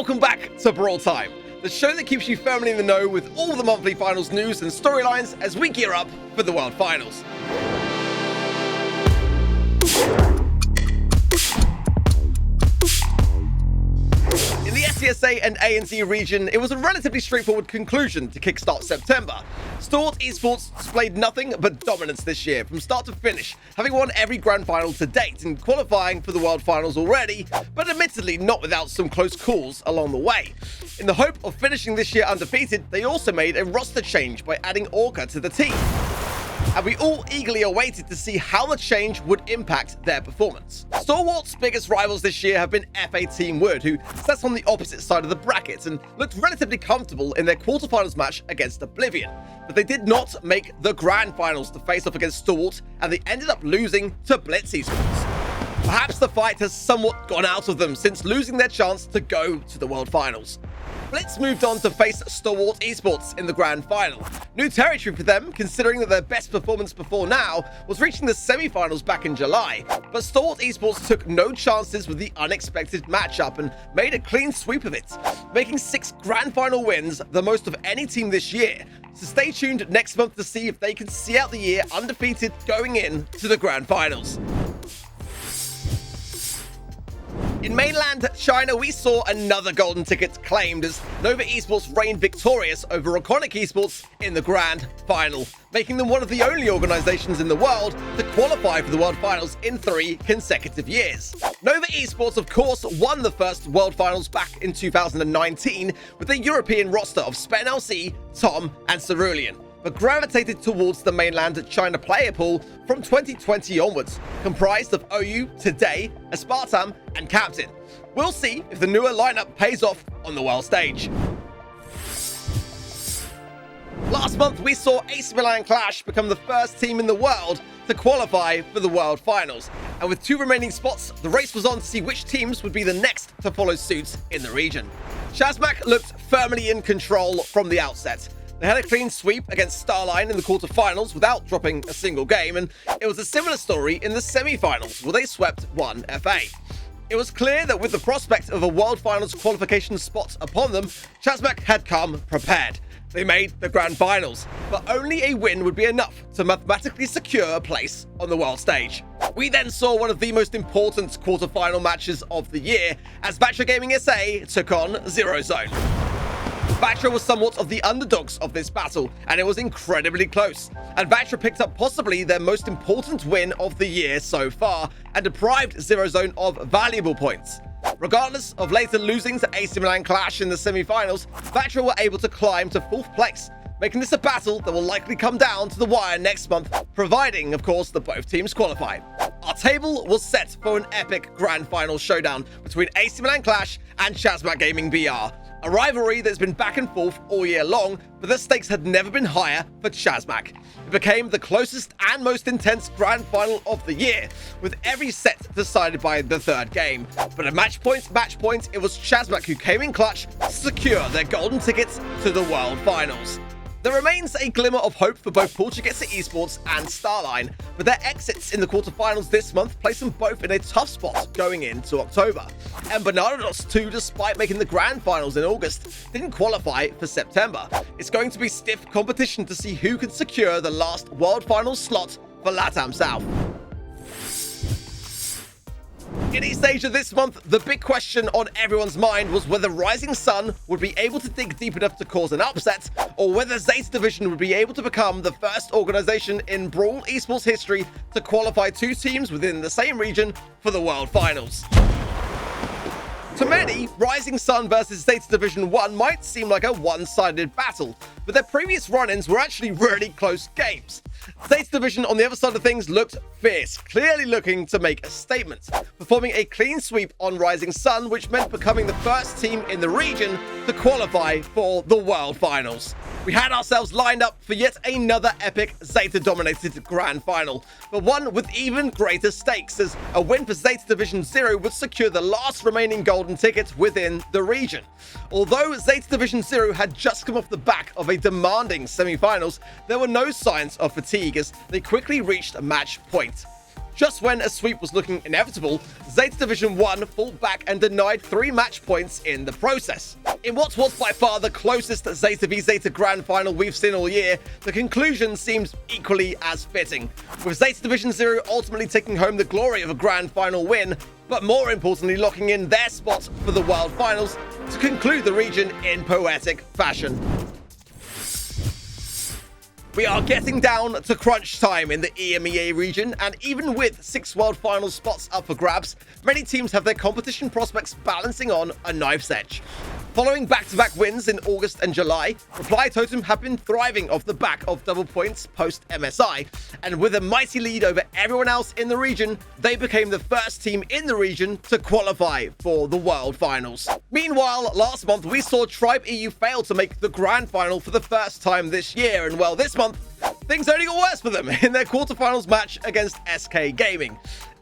Welcome back to Brawl Time, the show that keeps you firmly in the know with all the monthly finals news and storylines as we gear up for the World Finals. In the SESA and ANZ region, it was a relatively straightforward conclusion to kickstart September. Stalwart Esports displayed nothing but dominance this year, from start to finish, having won every grand final to date and qualifying for the World Finals already, but admittedly not without some close calls along the way. In the hope of finishing this year undefeated, they also made a roster change by adding Orca to the team. And we all eagerly awaited to see how the change would impact their performance. Stalwart's biggest rivals this year have been FA Team Wood, who sat on the opposite side of the bracket and looked relatively comfortable in their quarterfinals match against Oblivion. But they did not make the grand finals to face off against Stalwart, and they ended up losing to Blitz Esports. Perhaps the fight has somewhat gone out of them since losing their chance to go to the World Finals. Blitz moved on to face Stalwart Esports in the grand final. New territory for them, considering that their best performance before now was reaching the semi-finals back in July. But Stalwart Esports took no chances with the unexpected matchup and made a clean sweep of it, making 6 grand final wins, the most of any team this year. So stay tuned next month to see if they can see out the year undefeated going in to the grand finals. In mainland China, we saw another golden ticket claimed as Nova Esports reigned victorious over Iconic Esports in the grand final, making them one of the only organizations in the world to qualify for the World Finals in 3 consecutive years. Nova Esports, of course, won the first World Finals back in 2019 with a European roster of Spen LC, Tom, and Cerulean, but gravitated towards the mainland China player pool from 2020 onwards, comprised of OU, Today, Aspartam, and Captain. We'll see if the newer lineup pays off on the world stage. Last month, we saw AC Milan Clash become the first team in the world to qualify for the World Finals. And with 2 remaining spots, the race was on to see which teams would be the next to follow suit in the region. Shazmak looked firmly in control from the outset. They had a clean sweep against Starline in the quarterfinals without dropping a single game, and it was a similar story in the semi-finals where they swept 1 FA. It was clear that with the prospect of a World Finals qualification spot upon them, Shazmak had come prepared. They made the grand finals, but only a win would be enough to mathematically secure a place on the world stage. We then saw one of the most important quarterfinal matches of the year as Batra Gaming SA took on Zero Zone. Batra was somewhat of the underdogs of this battle, and it was incredibly close. And Batra picked up possibly their most important win of the year so far, and deprived Zero Zone of valuable points. Regardless of later losing to AC Milan Clash in the semi-finals, Batra were able to climb to 4th place, making this a battle that will likely come down to the wire next month, providing, of course, that both teams qualify. Our table was set for an epic grand final showdown between AC Milan Clash and Shazmak Gaming BR. A rivalry that's been back and forth all year long, but the stakes had never been higher for Shazmak. It became the closest and most intense grand final of the year, with every set decided by the 3rd game. But at match point, it was Shazmak who came in clutch to secure their golden tickets to the World Finals. There remains a glimmer of hope for both Portuguesa Esports and Starline, but their exits in the quarterfinals this month place them both in a tough spot going into October. And Bernardos too, despite making the grand finals in August, didn't qualify for September. It's going to be stiff competition to see who can secure the last World Finals slot for LATAM South. In East Asia this month, the big question on everyone's mind was whether Rising Sun would be able to dig deep enough to cause an upset, or whether Zeta Division would be able to become the first organization in Brawl Esports history to qualify 2 teams within the same region for the World Finals. To many, Rising Sun versus Zeta Division 1 might seem like a one-sided battle, but their previous run-ins were actually really close games. Zeta Division on the other side of things looked fierce, clearly looking to make a statement, performing a clean sweep on Rising Sun, which meant becoming the first team in the region to qualify for the World Finals. We had ourselves lined up for yet another epic Zeta-dominated grand final, but one with even greater stakes, as a win for Zeta Division 0 would secure the last remaining golden ticket within the region. Although Zeta Division 0 had just come off the back of a demanding semi-finals, there were no signs of fatigue as they quickly reached match point. Just when a sweep was looking inevitable, Zeta Division 1 fought back and denied 3 match points in the process. In what was by far the closest Zeta v Zeta grand final we've seen all year, the conclusion seems equally as fitting, with Zeta Division 0 ultimately taking home the glory of a grand final win, but more importantly locking in their spot for the World Finals to conclude the region in poetic fashion. We are getting down to crunch time in the EMEA region, and even with 6 World Finals spots up for grabs, many teams have their competition prospects balancing on a knife's edge. Following back-to-back wins in August and July, Reply Totem have been thriving off the back of double points post-MSI, and with a mighty lead over everyone else in the region, they became the first team in the region to qualify for the World Finals. Meanwhile, last month we saw Tribe EU fail to make the Grand Final for the first time this year, and well, this month, things only got worse for them in their quarterfinals match against SK Gaming.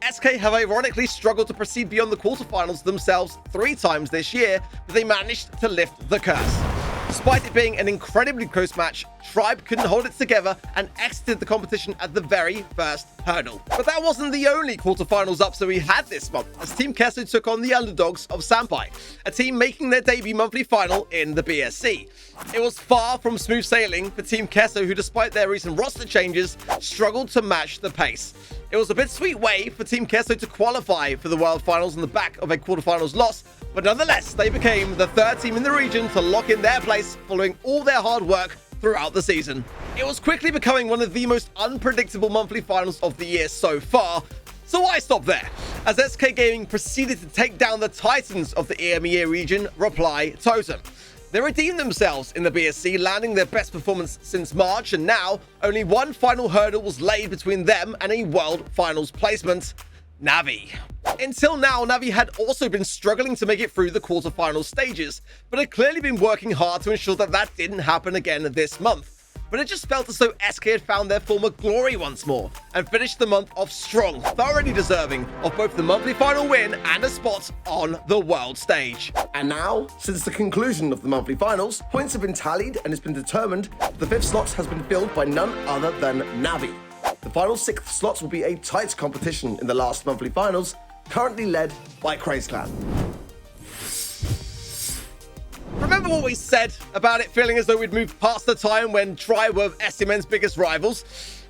SK have ironically struggled to proceed beyond the quarterfinals themselves 3 times this year, but they managed to lift the curse. Despite it being an incredibly close match, Tribe couldn't hold it together and exited the competition at the very first hurdle. But that wasn't the only quarterfinals upset we had this month, as Team Kesso took on the underdogs of Sampai, a team making their debut monthly final in the BSC. It was far from smooth sailing for Team Kesso, who despite their recent roster changes, struggled to match the pace. It was a bittersweet way for Team Kesso to qualify for the World Finals on the back of a quarterfinals loss, but nonetheless, they became the 3rd team in the region to lock in their place following all their hard work throughout the season. It was quickly becoming one of the most unpredictable monthly finals of the year so far, so why stop there? As SK Gaming proceeded to take down the titans of the EMEA region, Reply Totem. They redeemed themselves in the BSC, landing their best performance since March, and now only one final hurdle was laid between them and a World Finals placement: Navi. Until now, Navi had also been struggling to make it through the quarterfinal stages, but had clearly been working hard to ensure that that didn't happen again this month. But it just felt as though SK had found their former glory once more, and finished the month off strong, thoroughly deserving of both the monthly final win and a spot on the world stage. And now, since the conclusion of the monthly finals, points have been tallied and it's been determined that the 5th slot has been filled by none other than Navi. The final 6th slots will be a tight competition in the last monthly finals, currently led by Craze Clan. Remember what we said about it feeling as though we'd moved past the time when Tribe were STMN's biggest rivals?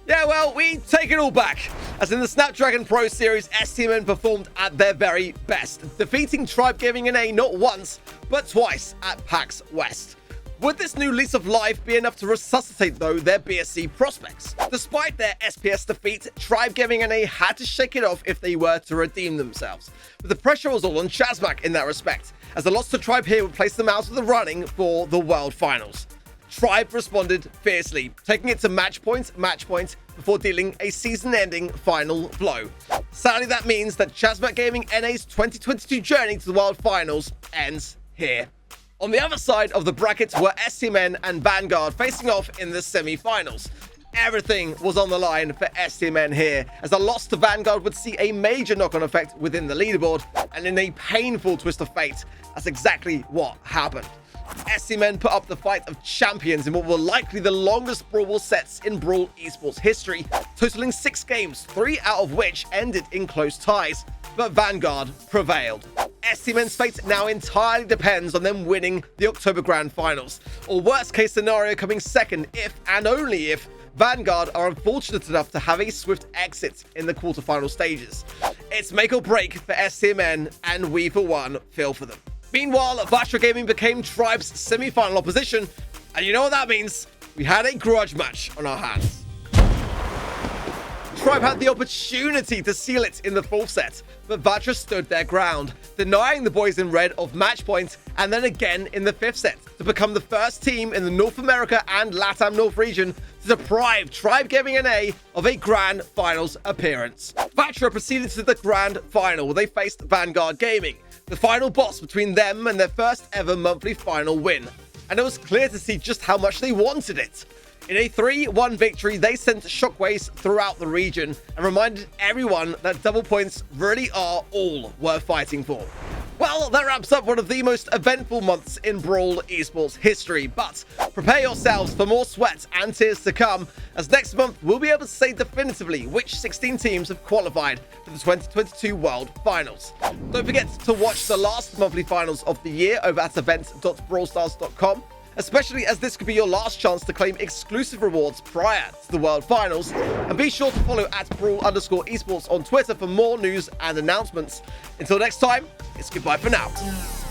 Yeah, well, we take it all back, as in the Snapdragon Pro Series, STMN performed at their very best, defeating Tribe Gaming NA not once, but twice at PAX West. Would this new lease of life be enough to resuscitate, though, their BSC prospects? Despite their SPS defeat, Tribe Gaming NA had to shake it off if they were to redeem themselves. But the pressure was all on Chazmak in that respect, as the loss to Tribe here would place them out of the running for the World Finals. Tribe responded fiercely, taking it to match point, before dealing a season-ending final blow. Sadly, that means that Chazmak Gaming NA's 2022 journey to the World Finals ends here. On the other side of the bracket were STMN and Vanguard facing off in the semi-finals. Everything was on the line for STMN here, as a loss to Vanguard would see a major knock-on effect within the leaderboard, and in a painful twist of fate, that's exactly what happened. STMN put up the fight of champions in what were likely the longest Brawl sets in Brawl Esports history, totaling 6 games, 3 out of which ended in close ties, but Vanguard prevailed. STMN's fate now entirely depends on them winning the October Grand Finals, or worst case scenario coming second if, and only if, Vanguard are unfortunate enough to have a swift exit in the quarterfinal stages. It's make or break for STMN, and we for one feel for them. Meanwhile, Vatra Gaming became Tribe's semi-final opposition, and you know what that means? We had a grudge match on our hands. Tribe had the opportunity to seal it in the 4th set, but Vatra stood their ground, denying the boys in red of match point, and then again in the 5th set, to become the first team in the North America and LATAM North region to deprive Tribe Gaming NA of a Grand Finals appearance. Vatra proceeded to the Grand Final, where they faced Vanguard Gaming, the final boss between them and their first ever monthly final win, and it was clear to see just how much they wanted it. In a 3-1 victory, they sent shockwaves throughout the region and reminded everyone that double points really are all worth fighting for. Well, that wraps up one of the most eventful months in Brawl esports history, but prepare yourselves for more sweat and tears to come, as next month we'll be able to say definitively which 16 teams have qualified for the 2022 World Finals. Don't forget to watch the last monthly finals of the year over at event.brawlstars.com, especially as this could be your last chance to claim exclusive rewards prior to the World Finals. And be sure to follow at Brawl_esports on Twitter for more news and announcements. Until next time, it's goodbye for now.